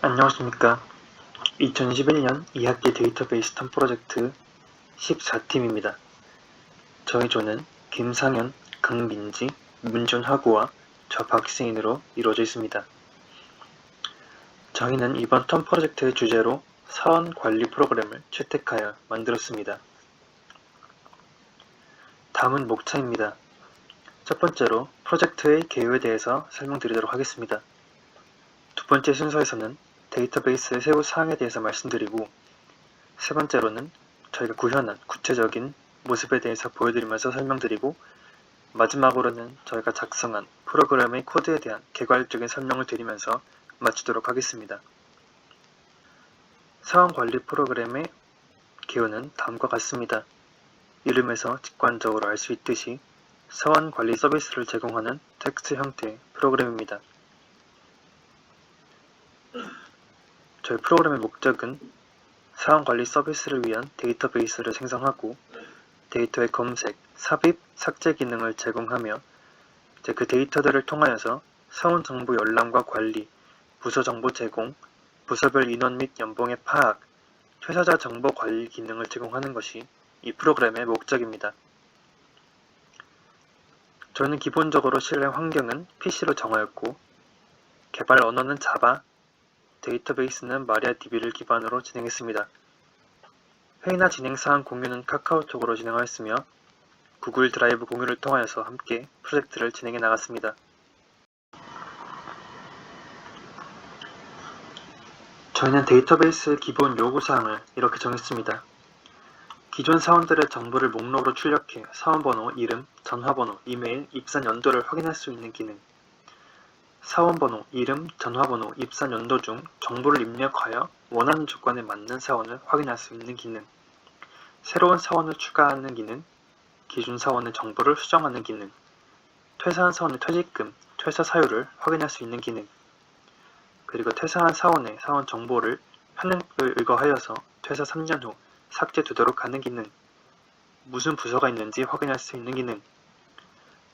안녕하십니까. 2021년 2학기 데이터베이스 턴 프로젝트 14팀입니다. 저희 조는 김상현, 강민지, 문준하구와 저 박세인으로 이루어져 있습니다. 저희는 이번 턴 프로젝트의 주제로 사원 관리 프로그램을 채택하여 만들었습니다. 다음은 목차입니다. 첫 번째로 프로젝트의 개요에 대해서 설명드리도록 하겠습니다. 두 번째 순서에서는 데이터베이스의 세부 사항에 대해서 말씀드리고, 세 번째로는 저희가 구현한 구체적인 모습에 대해서 보여드리면서 설명드리고, 마지막으로는 저희가 작성한 프로그램의 코드에 대한 개괄적인 설명을 드리면서 마치도록 하겠습니다. 사원관리 프로그램의 개요는 다음과 같습니다. 이름에서 직관적으로 알 수 있듯이 사원관리 서비스를 제공하는 텍스트 형태의 프로그램입니다. 저희 프로그램의 목적은 사원관리 서비스를 위한 데이터베이스를 생성하고 데이터의 검색, 삽입, 삭제 기능을 제공하며 그 데이터들을 통하여서 사원 정보 열람과 관리, 부서 정보 제공, 부서별 인원 및 연봉의 파악, 퇴사자 정보 관리 기능을 제공하는 것이 이 프로그램의 목적입니다. 저희는 기본적으로 실행 환경은 PC로 정하였고, 개발 언어는 자바, 데이터베이스는 마리아DB를 기반으로 진행했습니다. 회의나 진행사항 공유는 카카오톡으로 진행하였으며 구글 드라이브 공유를 통하여서 함께 프로젝트를 진행해 나갔습니다. 저희는 데이터베이스의 기본 요구사항을 이렇게 정했습니다. 기존 사원들의 정보를 목록으로 출력해 사원번호, 이름, 전화번호, 이메일, 입사 연도를 확인할 수 있는 기능, 사원번호, 이름, 전화번호, 입사 연도 중 정보를 입력하여 원하는 조건에 맞는 사원을 확인할 수 있는 기능, 새로운 사원을 추가하는 기능, 기존 사원의 정보를 수정하는 기능, 퇴사한 사원의 퇴직금, 퇴사 사유를 확인할 수 있는 기능, 그리고 퇴사한 사원의 사원 정보를 현행을 의거하여서 퇴사 3년 후 삭제되도록 하는 기능, 무슨 부서가 있는지 확인할 수 있는 기능,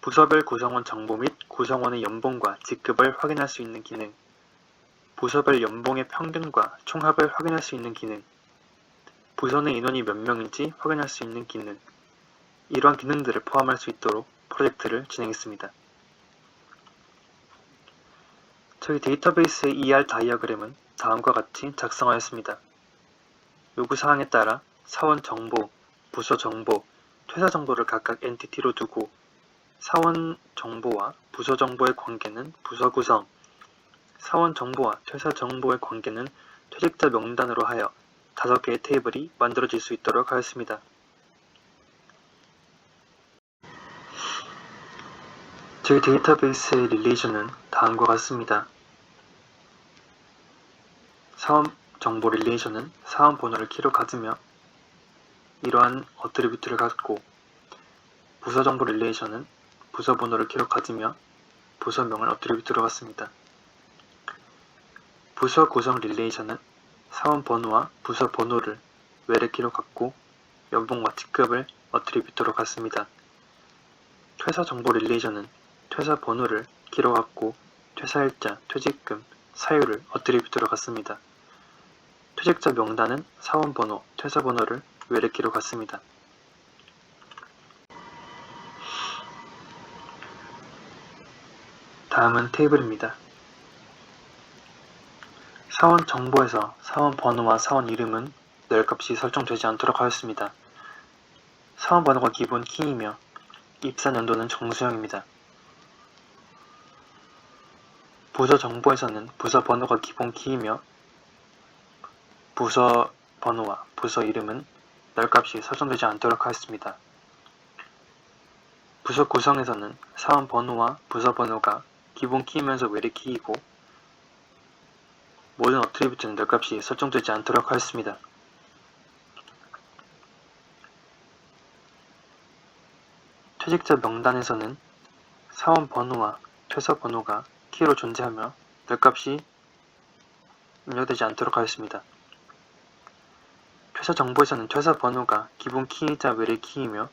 부서별 구성원 정보 및 구성원의 연봉과 직급을 확인할 수 있는 기능, 부서별 연봉의 평균과 총합을 확인할 수 있는 기능, 부서 내 인원이 몇 명인지 확인할 수 있는 기능, 이러한 기능들을 포함할 수 있도록 프로젝트를 진행했습니다. 저희 데이터베이스의 ER 다이어그램은 다음과 같이 작성하였습니다. 요구사항에 따라 사원 정보, 부서 정보, 퇴사 정보를 각각 엔티티로 두고 사원 정보와 부서 정보의 관계는 부서 구성, 사원 정보와 퇴사 정보의 관계는 퇴직자 명단으로 하여 5개의 테이블이 만들어질 수 있도록 하였습니다. 저희 데이터베이스의 릴레이션은 다음과 같습니다. 사원 정보 릴레이션은 사원 번호를 키로 가지며 이러한 어트리뷰트를 갖고, 부서 정보 릴레이션은 부서 번호를 키로 가지며 부서명을 어트리뷰트로 갖습니다. 부서 구성 릴레이션은 사원 번호와 부서 번호를 외래 키로 갖고 연봉과 직급을 어트리뷰트로 갖습니다. 퇴사 정보 릴레이션은 퇴사 번호를 키로 갖고 퇴사일자, 퇴직금, 사유를 어트리뷰트로 갖습니다. 퇴직자 명단은 사원 번호, 퇴사 번호를 외래 키로 갖습니다. 다음은 테이블입니다. 사원 정보에서 사원 번호와 사원 이름은 널값이 설정되지 않도록 하였습니다. 사원 번호가 기본 키이며 입사 연도는 정수형입니다. 부서 정보에서는 부서 번호가 기본 키이며 부서 번호와 부서 이름은 널값이 설정되지 않도록 하였습니다. 부서 구성에서는 사원 번호와 부서 번호가 기본 키이면서 외래 키이고 모든 어트리뷰트는 널값이 설정되지 않도록 하였습니다. 퇴직자 명단에서는 사원 번호와 퇴사 번호가 키로 존재하며 널값이 입력되지 않도록 하였습니다. 퇴사 정보에서는 퇴사 번호가 기본 키이자 외래 키이며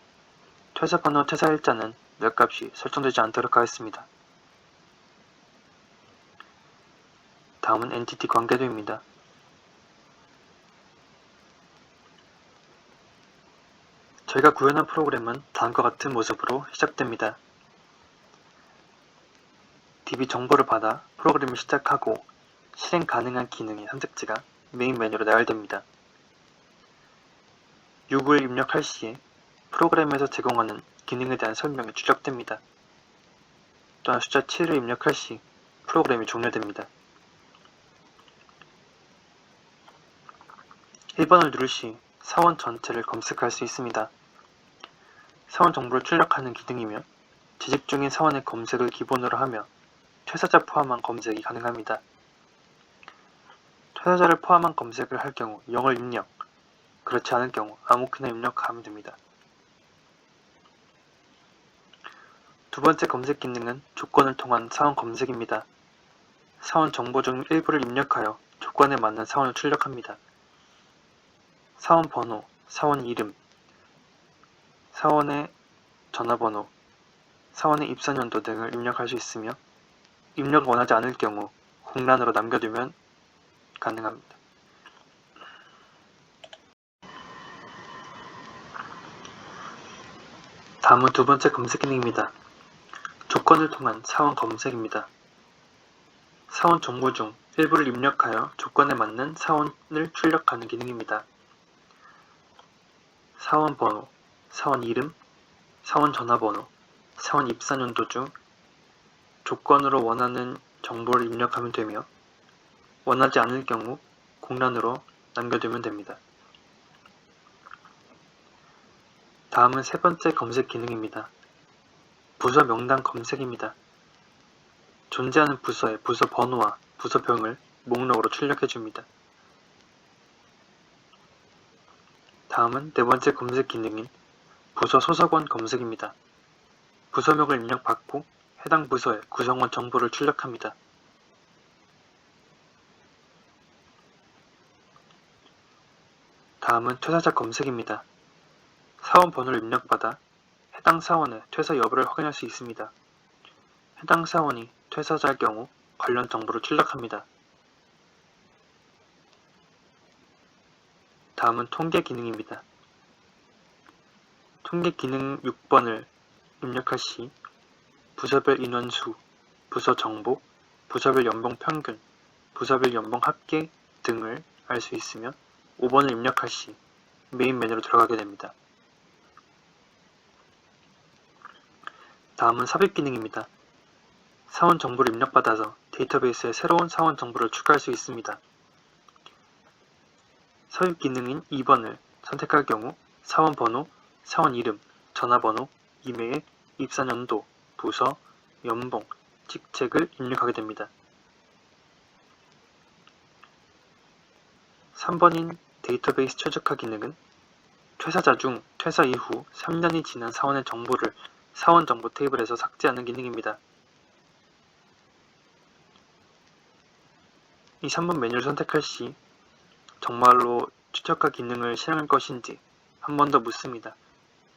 퇴사 번호 퇴사일자는 널값이 설정되지 않도록 하였습니다. 다음은 엔티티 관계도입니다. 저희가 구현한 프로그램은 다음과 같은 모습으로 시작됩니다. DB 정보를 받아 프로그램을 시작하고 실행 가능한 기능의 선택지가 메인 메뉴로 나열됩니다. 요구를 입력할 시에 프로그램에서 제공하는 기능에 대한 설명이 출력됩니다. 또한 숫자 7을 입력할 시 프로그램이 종료됩니다. 1번을 누를 시 사원 전체를 검색할 수 있습니다. 사원 정보를 출력하는 기능이며 재직 중인 사원의 검색을 기본으로 하며 퇴사자 포함한 검색이 가능합니다. 퇴사자를 포함한 검색을 할 경우 0을 입력, 그렇지 않을 경우 아무렇게나 입력하면 됩니다. 두 번째 검색 기능은 조건을 통한 사원 검색입니다. 사원 정보 중 일부를 입력하여 조건에 맞는 사원을 출력합니다. 사원 번호, 사원 이름, 사원의 전화번호, 사원의 입사연도 등을 입력할 수 있으며 입력을 원하지 않을 경우 공란으로 남겨두면 가능합니다. 다음은 두 번째 검색 기능입니다. 조건을 통한 사원 검색입니다. 사원 정보 중 일부를 입력하여 조건에 맞는 사원을 출력하는 기능입니다. 사원 번호, 사원 이름, 사원 전화번호, 사원 입사연도 중 조건으로 원하는 정보를 입력하면 되며 원하지 않을 경우 공란으로 남겨두면 됩니다. 다음은 세 번째 검색 기능입니다. 부서 명단 검색입니다. 존재하는 부서의 부서 번호와 부서명을 목록으로 출력해줍니다. 다음은 네 번째 검색 기능인 부서 소속원 검색입니다. 부서명을 입력받고 해당 부서의 구성원 정보를 출력합니다. 다음은 퇴사자 검색입니다. 사원 번호를 입력받아 해당 사원의 퇴사 여부를 확인할 수 있습니다. 해당 사원이 퇴사자일 경우 관련 정보를 출력합니다. 다음은 통계 기능입니다. 통계 기능 6번을 입력할 시 부서별 인원수, 부서 정보, 부서별 연봉 평균, 부서별 연봉 합계 등을 알 수 있으며 5번을 입력할 시 메인 메뉴로 들어가게 됩니다. 다음은 삽입 기능입니다. 사원 정보를 입력받아서 데이터베이스에 새로운 사원 정보를 추가할 수 있습니다. 삽입 기능인 2번을 선택할 경우 사원 번호, 사원 이름, 전화번호, 이메일, 입사연도, 부서, 연봉, 직책을 입력하게 됩니다. 3번인 데이터베이스 최적화 기능은 퇴사자 중 퇴사 이후 3년이 지난 사원의 정보를 사원 정보 테이블에서 삭제하는 기능입니다. 이 3번 메뉴를 선택할 시 정말로 최적화 기능을 실행할 것인지 한 번 더 묻습니다.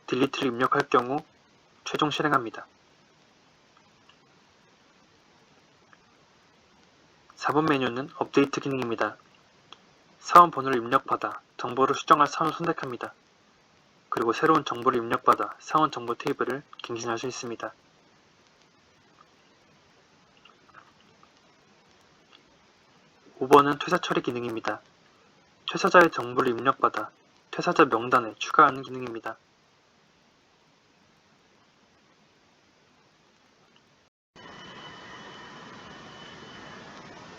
딜리트를 입력할 경우 최종 실행합니다. 4번 메뉴는 업데이트 기능입니다. 사원 번호를 입력받아 정보를 수정할 사원을 선택합니다. 그리고 새로운 정보를 입력받아 사원 정보 테이블을 갱신할 수 있습니다. 5번은 퇴사 처리 기능입니다. 퇴사자의 정보를 입력받아 퇴사자 명단에 추가하는 기능입니다.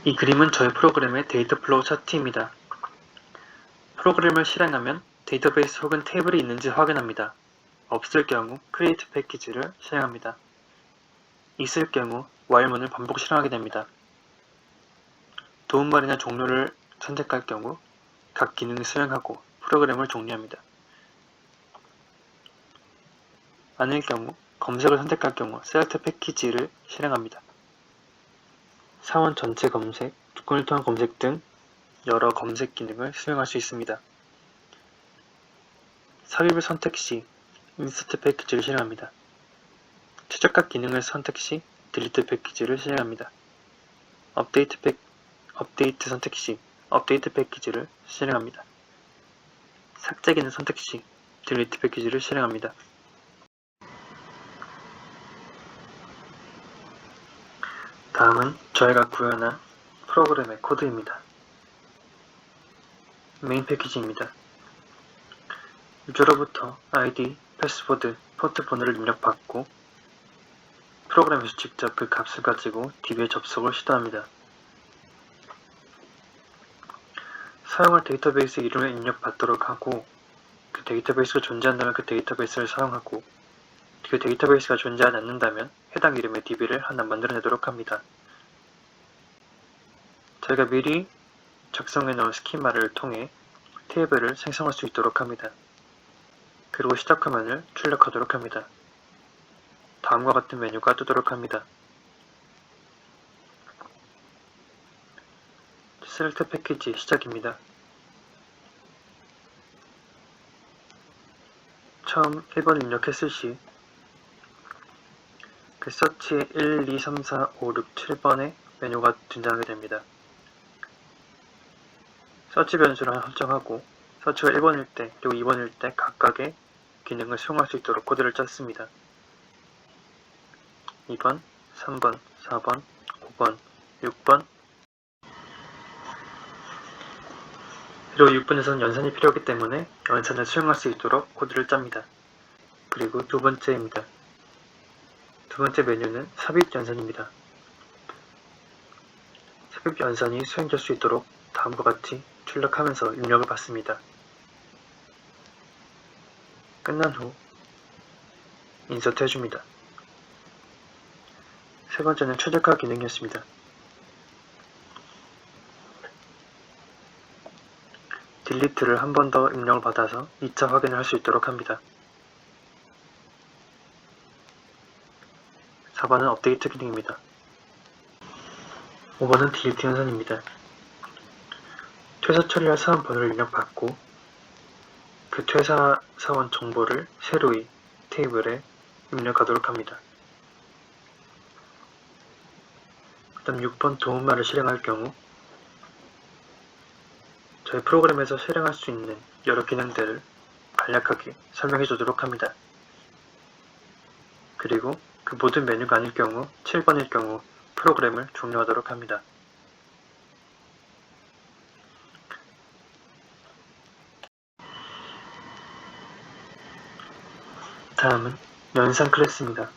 이 그림은 저희 프로그램의 데이터 플로우 차트입니다. 프로그램을 실행하면 데이터베이스 혹은 테이블이 있는지 확인합니다. 없을 경우 create 패키지를 실행합니다. 있을 경우 while문을 반복 실행하게 됩니다. 도움말이나 종료를 선택할 경우 각 기능을 수행하고 프로그램을 종료합니다. 아닐 경우 검색을 선택할 경우 select 패키지를 실행합니다. 사원 전체 검색, 조건을 통한 검색 등 여러 검색 기능을 수행할 수 있습니다. 삽입을 선택 시 insert 패키지를 실행합니다. 최적화 기능을 선택 시 delete 패키지를 실행합니다. 업데이트 업데이트 선택 시 업데이트 패키지를 실행합니다. 삭제 기능 선택 시 딜리트 패키지를 실행합니다. 다음은 저희가 구현한 프로그램의 코드입니다. 메인 패키지입니다. 유저로부터 아이디, 패스워드, 포트 번호를 입력받고 프로그램에서 직접 그 값을 가지고 DB에 접속을 시도합니다. 사용할 데이터베이스 이름을 입력받도록 하고 그 데이터베이스가 존재한다면 그 데이터베이스를 사용하고 그 데이터베이스가 존재하지 않는다면 해당 이름의 DB를 하나 만들어내도록 합니다. 저희가 미리 작성해놓은 스키마를 통해 테이블을 생성할 수 있도록 합니다. 그리고 시작 화면을 출력하도록 합니다. 다음과 같은 메뉴가 뜨도록 합니다. 셀렉트 패키지 시작입니다. 처음 1번 입력했을 시 그 서치에 1, 2, 3, 4, 5, 6, 7번의 메뉴가 등장하게 됩니다. 서치 변수를 하나 설정하고 서치가 1번일 때 그리고 2번일 때 각각의 기능을 수용할 수 있도록 코드를 짰습니다. 2번, 3번, 4번, 5번, 6번 그리고 6번에서는 연산이 필요하기 때문에 연산을 수용할 수 있도록 코드를 짭니다. 그리고 두 번째입니다. 두 번째 메뉴는 삽입 연산입니다. 삽입 연산이 수행될 수 있도록 다음과 같이 출력하면서 입력을 받습니다. 끝난 후 인서트 해줍니다. 세 번째는 최적화 기능이었습니다. 딜리트를 한 번 더 입력을 받아서 2차 확인을 할 수 있도록 합니다. 4번은 업데이트 기능입니다. 5번은 딜리트 연산입니다. 퇴사 처리할 사원 번호를 입력받고 그 퇴사 사원 정보를 새로이 테이블에 입력하도록 합니다. 그 다음 6번 도움말을 실행할 경우 저희 프로그램에서 실행할 수 있는 여러 기능들을 간략하게 설명해 주도록 합니다. 그리고 그 모든 메뉴가 아닐 경우 7번일 경우 프로그램을 종료하도록 합니다. 다음은 연산 클래스입니다.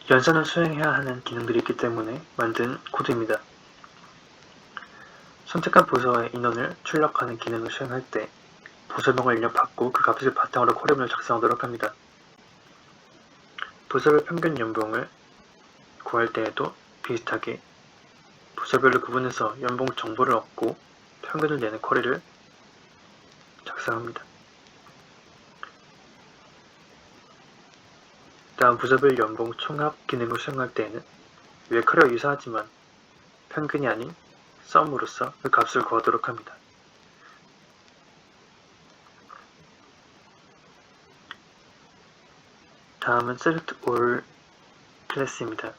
연산을 수행해야 하는 기능들이 있기 때문에 만든 코드입니다. 선택한 부서의 인원을 출력하는 기능을 수행할 때 부서명을 입력받고 그 값을 바탕으로 콜음을 작성하도록 합니다. 부서별 평균 연봉을 구할 때에도 비슷하게 부서별로 구분해서 연봉 정보를 얻고 평균을 내는 쿼리를 작성합니다. 다음 부서별 연봉 총합 기능을 수행할 때에는 위의 쿼리와 유사하지만 평균이 아닌 썸으로써 그 값을 구하도록 합니다. 다음은 select all 클래스입니다.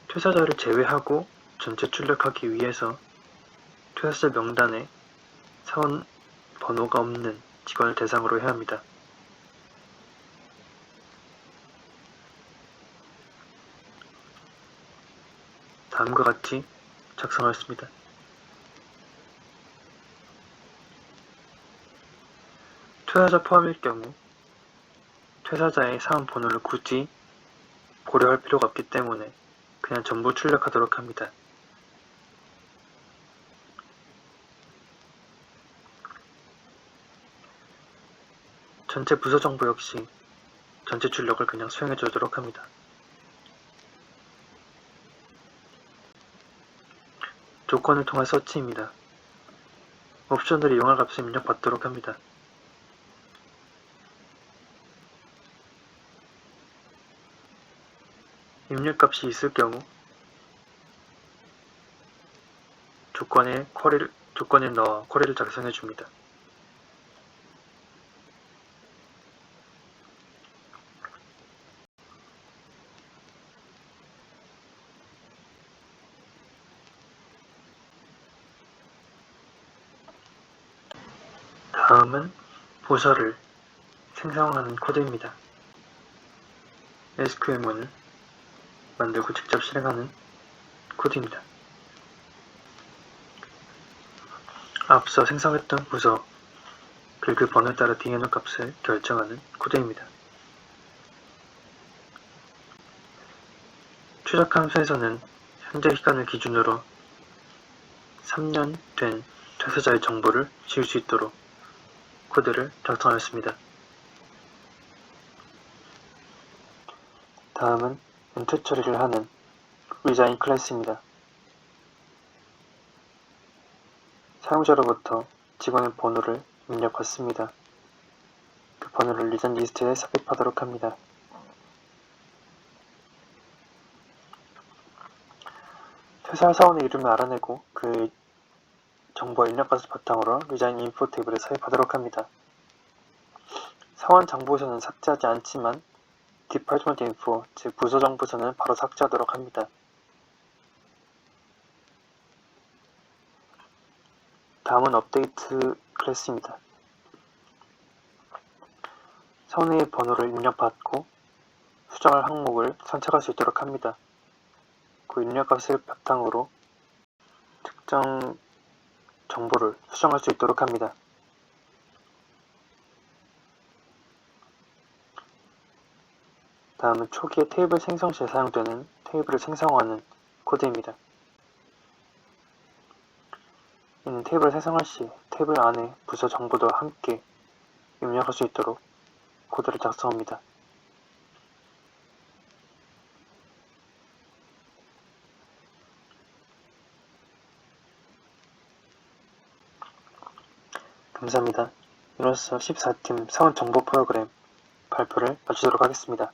퇴사자를 제외하고 전체 출력하기 위해서 퇴사자 명단에 사원 번호가 없는 직원을 대상으로 해야 합니다. 다음과 같이 작성하였습니다. 퇴사자 포함일 경우 퇴사자의 사원 번호를 굳이 고려할 필요가 없기 때문에 그냥 전부 출력하도록 합니다. 전체 부서 정보 역시 전체 출력을 그냥 수행해 주도록 합니다. 조건을 통한 서치입니다. 옵션을 이용할 값을 입력받도록 합니다. 입력값이 있을 경우 조건에 넣어 쿼리를 작성해 줍니다. 다음은 부서를 생성하는 코드입니다. SQL문을 만들고 직접 실행하는 코드입니다. 앞서 생성했던 부서, 그리고 그 번호에 따라 DNO 값을 결정하는 코드입니다. 추적 함수에서는 현재 기간을 기준으로 3년 된 퇴사자의 정보를 지울 수 있도록 코드를 작성하였습니다. 다음은 엔트 처리를 하는 resign 클래스입니다. 사용자로부터 직원의 번호를 입력받습니다. 그 번호를 resign 리스트에 삽입하도록 합니다. 퇴사할 사원의 이름을 알아내고 그 정보와 입력값을 바탕으로 resign info 테이블에 삽입하도록 합니다. 사원 정보에서는 삭제하지 않지만 department info, 즉 부서 정보에서는 바로 삭제하도록 합니다. 다음은 업데이트 클래스입니다. 사원의 번호를 입력받고 수정할 항목을 선택할 수 있도록 합니다. 그 입력값을 바탕으로 특정 정보를 수정할 수 있도록 합니다. 다음은 초기에 테이블 생성 시에 사용되는 테이블을 생성하는 코드입니다. 이는 테이블을 생성할 시 테이블 안에 부서 정보도 함께 입력할 수 있도록 코드를 작성합니다. 감사합니다. 이로써 14팀 사원 정보 프로그램 발표를 마치도록 하겠습니다.